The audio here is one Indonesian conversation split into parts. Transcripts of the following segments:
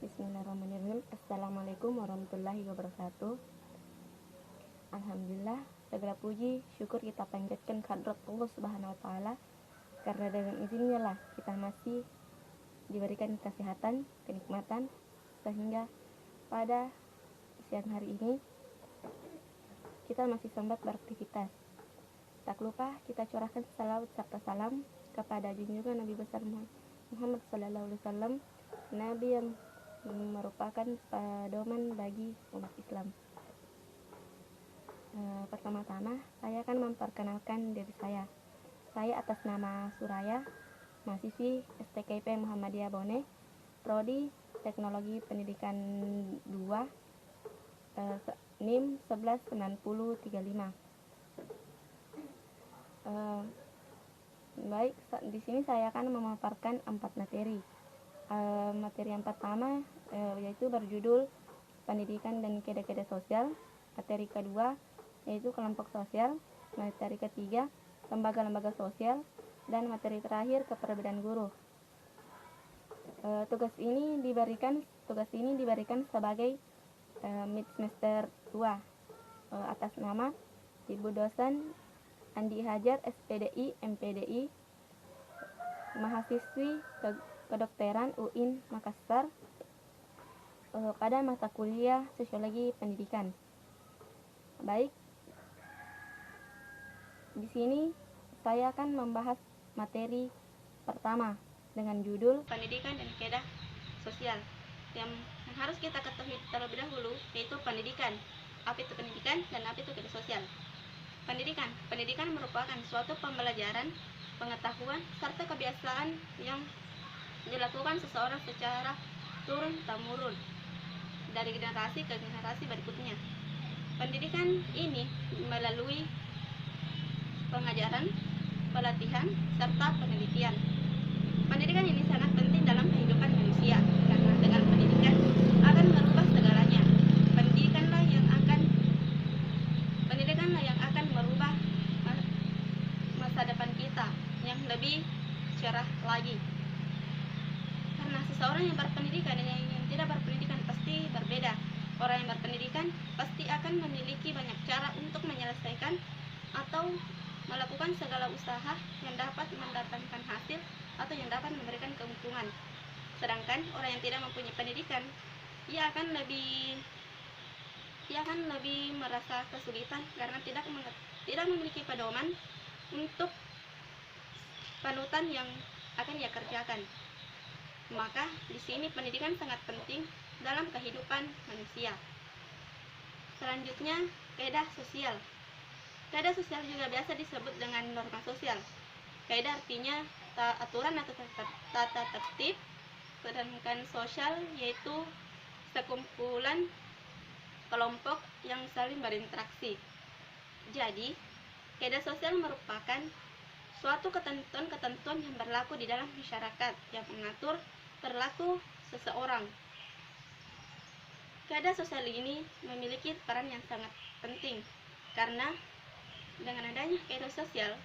Bismillahirrahmanirrahim. Assalamualaikum warahmatullahi wabarakatuh. Alhamdulillah, segala puji syukur kita panjatkan kehadrat Allah Subhanahu wa taala, karena dengan izinnya lah kita masih diberikan kesehatan, kenikmatan, sehingga pada siang hari ini kita masih sempat beraktivitas. Tak lupa kita curahkan salawat serta salam kepada junjungan Nabi besar Muhammad sallallahu alaihi wasallam, Nabi yang merupakan pedoman bagi umat Islam. Pertama-tama saya akan memperkenalkan diri saya. Saya atas nama Suraya, mahasiswi STKIP Muhammadiyah Bone, Prodi Teknologi Pendidikan 2, NIM 119035. Baik, di sini saya akan memaparkan 4 materi. Materi yang pertama yaitu berjudul pendidikan dan keda-keda sosial. Materi kedua yaitu kelompok sosial. Materi ketiga lembaga-lembaga sosial, dan materi terakhir kepribadian guru. Tugas ini diberikan sebagai mid semester 2 atas nama Ibu Dosen Andi Hajar, SPDI, MPDI, mahasiswi kedokteran UIN Makassar, pada mata kuliah Sosiologi Pendidikan. Baik, di sini saya akan membahas materi pertama dengan judul pendidikan dan keda sosial. Yang harus kita ketahui terlebih dahulu yaitu pendidikan. Apa itu pendidikan dan apa itu keda sosial? Pendidikan merupakan suatu pembelajaran, pengetahuan, serta kebiasaan yang dilakukan seseorang secara turun-temurun dari generasi ke generasi berikutnya. Pendidikan ini melalui pengajaran, pelatihan, serta penelitian. Pendidikan ini sangat penting dalam kehidupan manusia, karena dengan pendidikan akan merubah segalanya. Pendidikanlah yang akan merubah masa depan kita yang lebih cerah lagi. Karena seseorang yang berpendidikan dan yang tidak berpendidikan pasti berbeda. Orang yang berpendidikan pasti akan memiliki banyak cara untuk menyelesaikan atau melakukan segala usaha yang dapat mendatangkan hasil atau yang dapat memberikan keuntungan. Sedangkan orang yang tidak mempunyai pendidikan, ia akan lebih merasa kesulitan karena tidak memiliki pedoman untuk panutan yang akan ia kerjakan. Maka di sini pendidikan sangat penting dalam kehidupan manusia. Selanjutnya, kaidah sosial. Kaidah sosial juga biasa disebut dengan norma sosial. Kaidah artinya aturan atau tata tertib, sedangkan sosial yaitu sekumpulan kelompok yang saling berinteraksi. Jadi, kaidah sosial merupakan suatu ketentuan yang berlaku di dalam masyarakat yang mengatur perilaku seseorang. Kaidah sosial ini memiliki peran yang sangat penting karena dengan adanya kaidah sosial,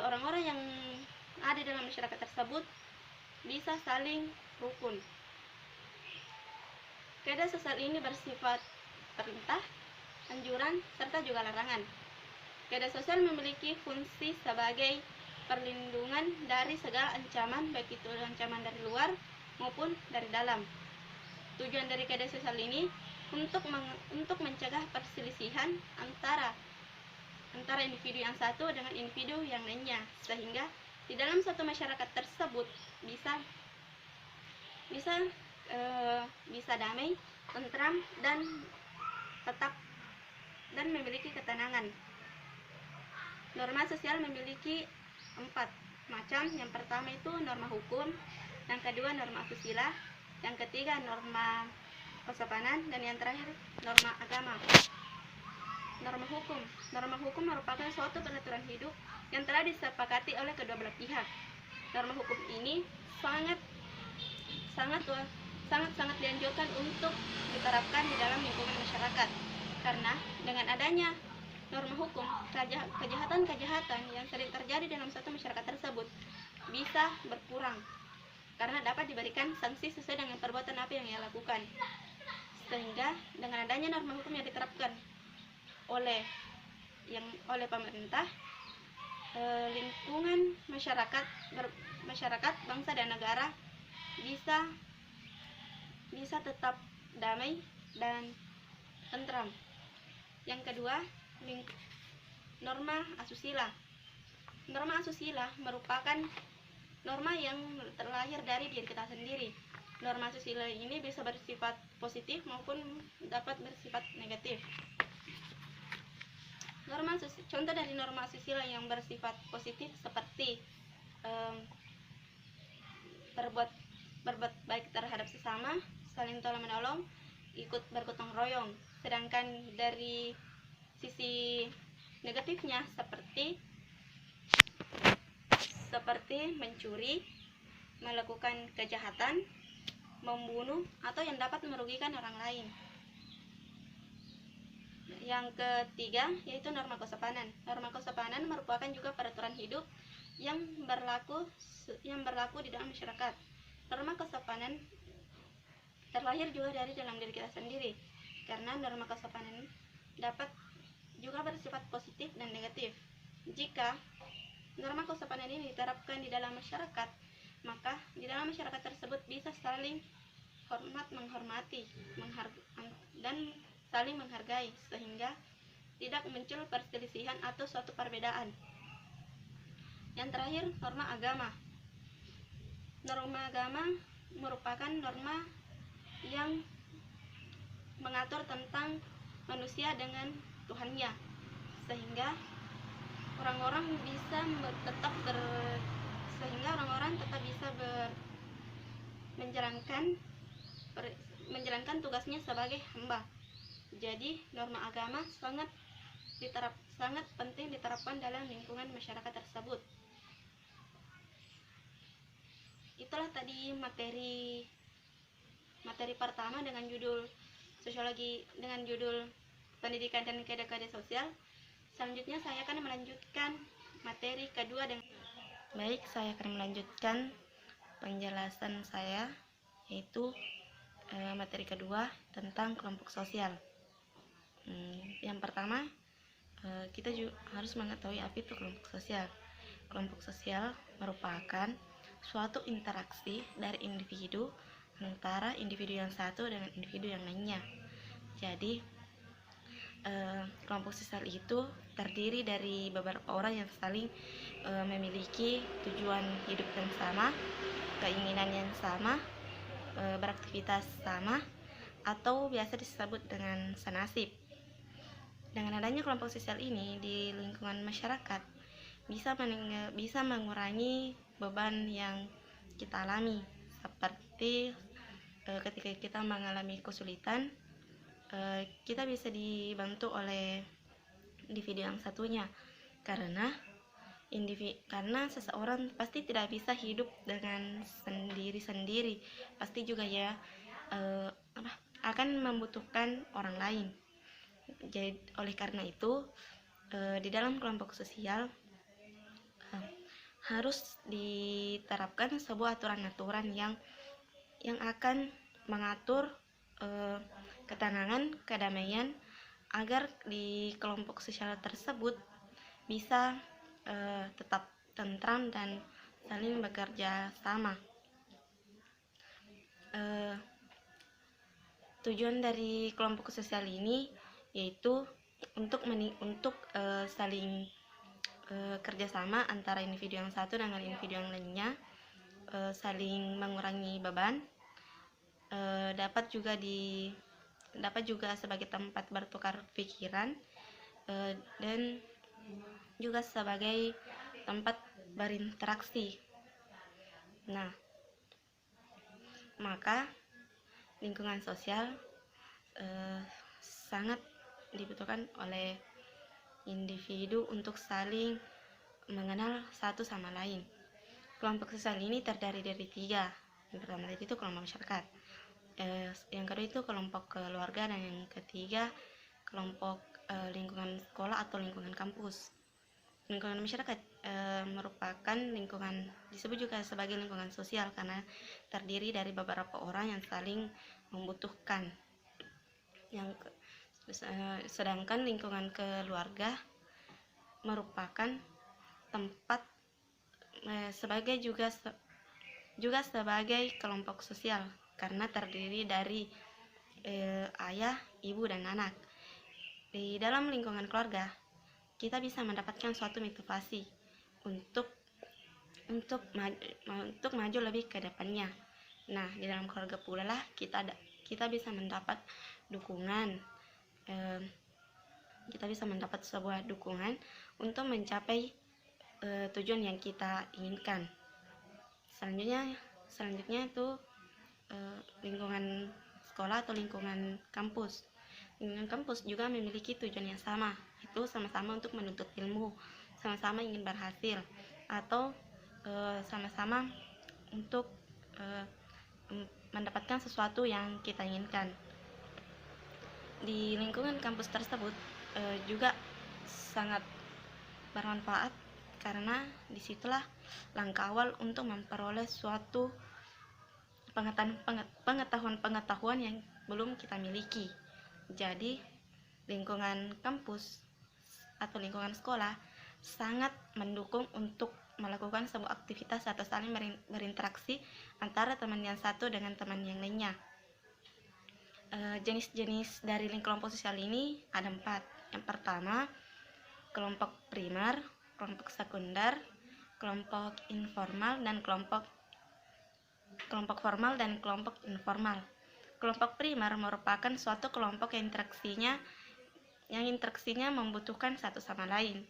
orang-orang yang ada dalam masyarakat tersebut bisa saling rukun. Kaidah sosial ini bersifat perintah, anjuran, serta juga larangan. Kaidah sosial memiliki fungsi sebagai perlindungan dari segala ancaman, baik itu ancaman dari luar maupun dari dalam. Tujuan dari kaidah sosial ini untuk mencegah perselisihan antara individu yang satu dengan individu yang lainnya, sehingga di dalam satu masyarakat tersebut bisa damai, tentram, dan memiliki ketenangan. Norma sosial memiliki 4 macam. Yang pertama itu norma hukum, yang kedua norma asusila, yang ketiga norma kesopanan, dan yang terakhir norma agama. Norma hukum merupakan suatu peraturan hidup yang telah disepakati oleh kedua belah pihak. Norma hukum ini sangat dianjurkan untuk diterapkan di dalam lingkungan masyarakat, karena dengan adanya norma hukum, kejahatan-kejahatan yang sering terjadi dalam satu masyarakat tersebut bisa berkurang. karena dapat diberikan sanksi sesuai dengan perbuatan apa yang ia lakukan. Sehingga dengan adanya norma hukum yang diterapkan oleh pemerintah, lingkungan masyarakat bangsa dan negara bisa tetap damai dan tentram. Yang kedua, norma asusila. Norma asusila merupakan norma yang terlahir dari diri kita sendiri. Norma asusila ini bisa bersifat positif maupun dapat bersifat negatif. Contoh dari norma asusila yang bersifat positif seperti berbuat baik terhadap sesama, saling tolong menolong, ikut bergotong royong. Sedangkan dari sisi negatifnya seperti mencuri, melakukan kejahatan, membunuh, atau yang dapat merugikan orang lain. Yang ketiga yaitu norma kesopanan. Norma kesopanan merupakan juga peraturan hidup yang berlaku di dalam masyarakat. Norma kesopanan terlahir juga dari dalam diri kita sendiri, karena norma kesopanan dapat juga bersifat positif dan negatif. Jika norma kesopanan ini diterapkan di dalam masyarakat, maka di dalam masyarakat tersebut bisa saling menghormati dan saling menghargai, sehingga tidak muncul perselisihan atau suatu perbedaan. Yang terakhir, norma agama. Norma agama merupakan norma yang mengatur tentang manusia dengan Tuhannya, sehingga orang-orang tetap bisa menjalankan tugasnya sebagai hamba. Jadi norma agama sangat penting diterapkan dalam lingkungan masyarakat tersebut. Itulah tadi materi pertama dengan judul sosiologi, dengan judul pendidikan dan kode-kode sosial. Selanjutnya saya akan melanjutkan materi kedua saya akan melanjutkan penjelasan saya, yaitu materi kedua tentang kelompok sosial. Yang pertama, kita juga harus mengetahui apa itu kelompok sosial. Kelompok sosial merupakan suatu interaksi dari individu antara individu yang satu dengan individu yang lainnya. Jadi kelompok sosial itu terdiri dari beberapa orang yang saling memiliki tujuan hidup yang sama, keinginan yang sama, beraktivitas sama, atau biasa disebut dengan senasib. Dengan adanya kelompok sosial ini di lingkungan masyarakat bisa mengurangi beban yang kita alami, seperti ketika kita mengalami kesulitan, kita bisa dibantu oleh individu yang satunya, karena seseorang pasti tidak bisa hidup dengan sendiri-sendiri, pasti juga akan membutuhkan orang lain. Jadi oleh karena itu di dalam kelompok sosial harus diterapkan sebuah aturan-aturan yang akan mengatur ketenangan, kedamaian, agar di kelompok sosial tersebut bisa tetap tentram dan saling bekerja sama. Tujuan dari kelompok sosial ini yaitu untuk saling kerjasama antara individu yang satu dengan individu yang lainnya, saling mengurangi beban, dapat juga sebagai tempat bertukar pikiran, dan juga sebagai tempat berinteraksi. Nah, maka lingkungan sosial sangat dibutuhkan oleh individu untuk saling mengenal satu sama lain. Kelompok sosial ini terdiri dari 3. Yang pertama itu kelompok masyarakat, yang kedua itu kelompok keluarga, dan yang ketiga kelompok lingkungan sekolah atau lingkungan kampus. Lingkungan masyarakat merupakan lingkungan, disebut juga sebagai lingkungan sosial karena terdiri dari beberapa orang yang saling membutuhkan. Sedangkan lingkungan keluarga merupakan tempat sebagai juga sebagai kelompok sosial karena terdiri dari ayah, ibu, dan anak. Di dalam lingkungan keluarga, kita bisa mendapatkan suatu motivasi untuk maju lebih ke depannya. Nah, di dalam keluarga pula lah kita bisa mendapat dukungan. Kita bisa mendapat sebuah dukungan untuk mencapai tujuan yang kita inginkan. Selanjutnya itu lingkungan sekolah atau lingkungan kampus. Lingkungan kampus juga memiliki tujuan yang sama, itu sama-sama untuk menuntut ilmu, sama-sama ingin berhasil, atau sama-sama untuk mendapatkan sesuatu yang kita inginkan. Di lingkungan kampus tersebut juga sangat bermanfaat karena disitulah langkah awal untuk memperoleh suatu pengetahuan yang belum kita miliki. Jadi lingkungan kampus atau lingkungan sekolah sangat mendukung untuk melakukan sebuah aktivitas atau saling berinteraksi antara teman yang satu dengan teman yang lainnya. Jenis-jenis dari kelompok sosial ini ada 4. Yang pertama, kelompok primer, kelompok sekunder, kelompok informal, dan kelompok formal dan kelompok informal. Kelompok primer merupakan suatu kelompok yang interaksinya membutuhkan satu sama lain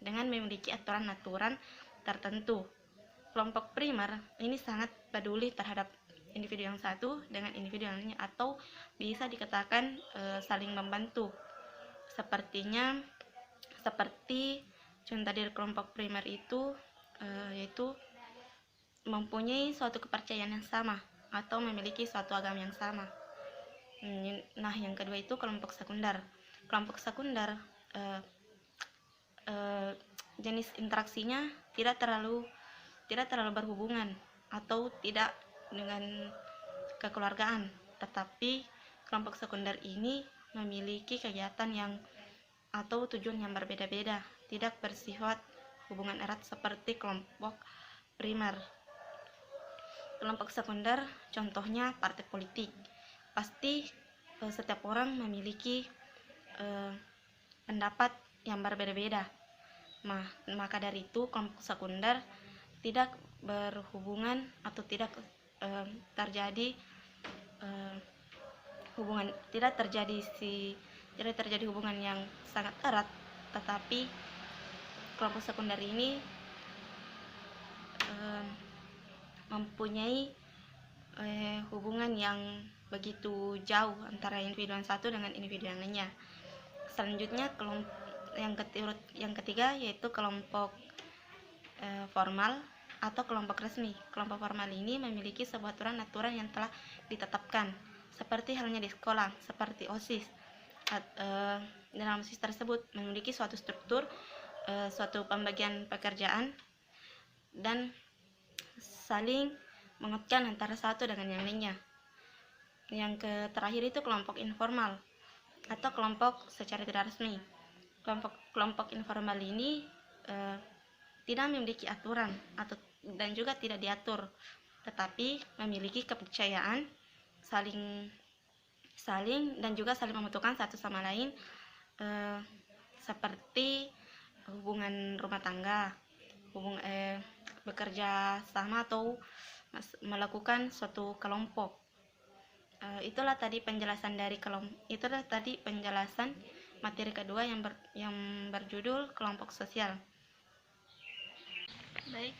dengan memiliki aturan-aturan tertentu. Kelompok primer ini sangat peduli terhadap individu yang satu dengan individu yang lainnya, atau bisa dikatakan saling membantu. Seperti contoh dari kelompok primer itu yaitu mempunyai suatu kepercayaan yang sama atau memiliki suatu agama yang sama. Nah, yang kedua itu kelompok sekunder. Kelompok sekunder jenis interaksinya tidak terlalu berhubungan atau tidak dengan kekeluargaan, tetapi kelompok sekunder ini memiliki kegiatan atau tujuan yang berbeda-beda, tidak bersifat hubungan erat seperti kelompok primer. Kelompok sekunder contohnya partai politik. Pasti setiap orang memiliki pendapat yang berbeda-beda. Maka dari itu kelompok sekunder tidak berhubungan atau tidak terjadi hubungan yang sangat erat, tetapi kelompok sekunder ini mempunyai hubungan yang begitu jauh antara individu yang satu dengan individu yang lainnya. Selanjutnya yang ketiga yaitu kelompok formal atau kelompok resmi. Kelompok formal ini memiliki sebuah aturan-aturan yang telah ditetapkan, seperti halnya di sekolah, seperti OSIS. Dalam OSIS tersebut memiliki suatu struktur, suatu pembagian pekerjaan, dan saling menguatkan antara satu dengan yang lainnya. Yang terakhir itu kelompok informal atau kelompok secara tidak resmi. Kelompok informal ini tidak memiliki aturan dan juga tidak diatur, tetapi memiliki kepercayaan saling dan juga saling membutuhkan satu sama lain, seperti hubungan rumah tangga, bekerja sama atau melakukan suatu kelompok. Itulah tadi penjelasan materi kedua yang berjudul kelompok sosial. Baik,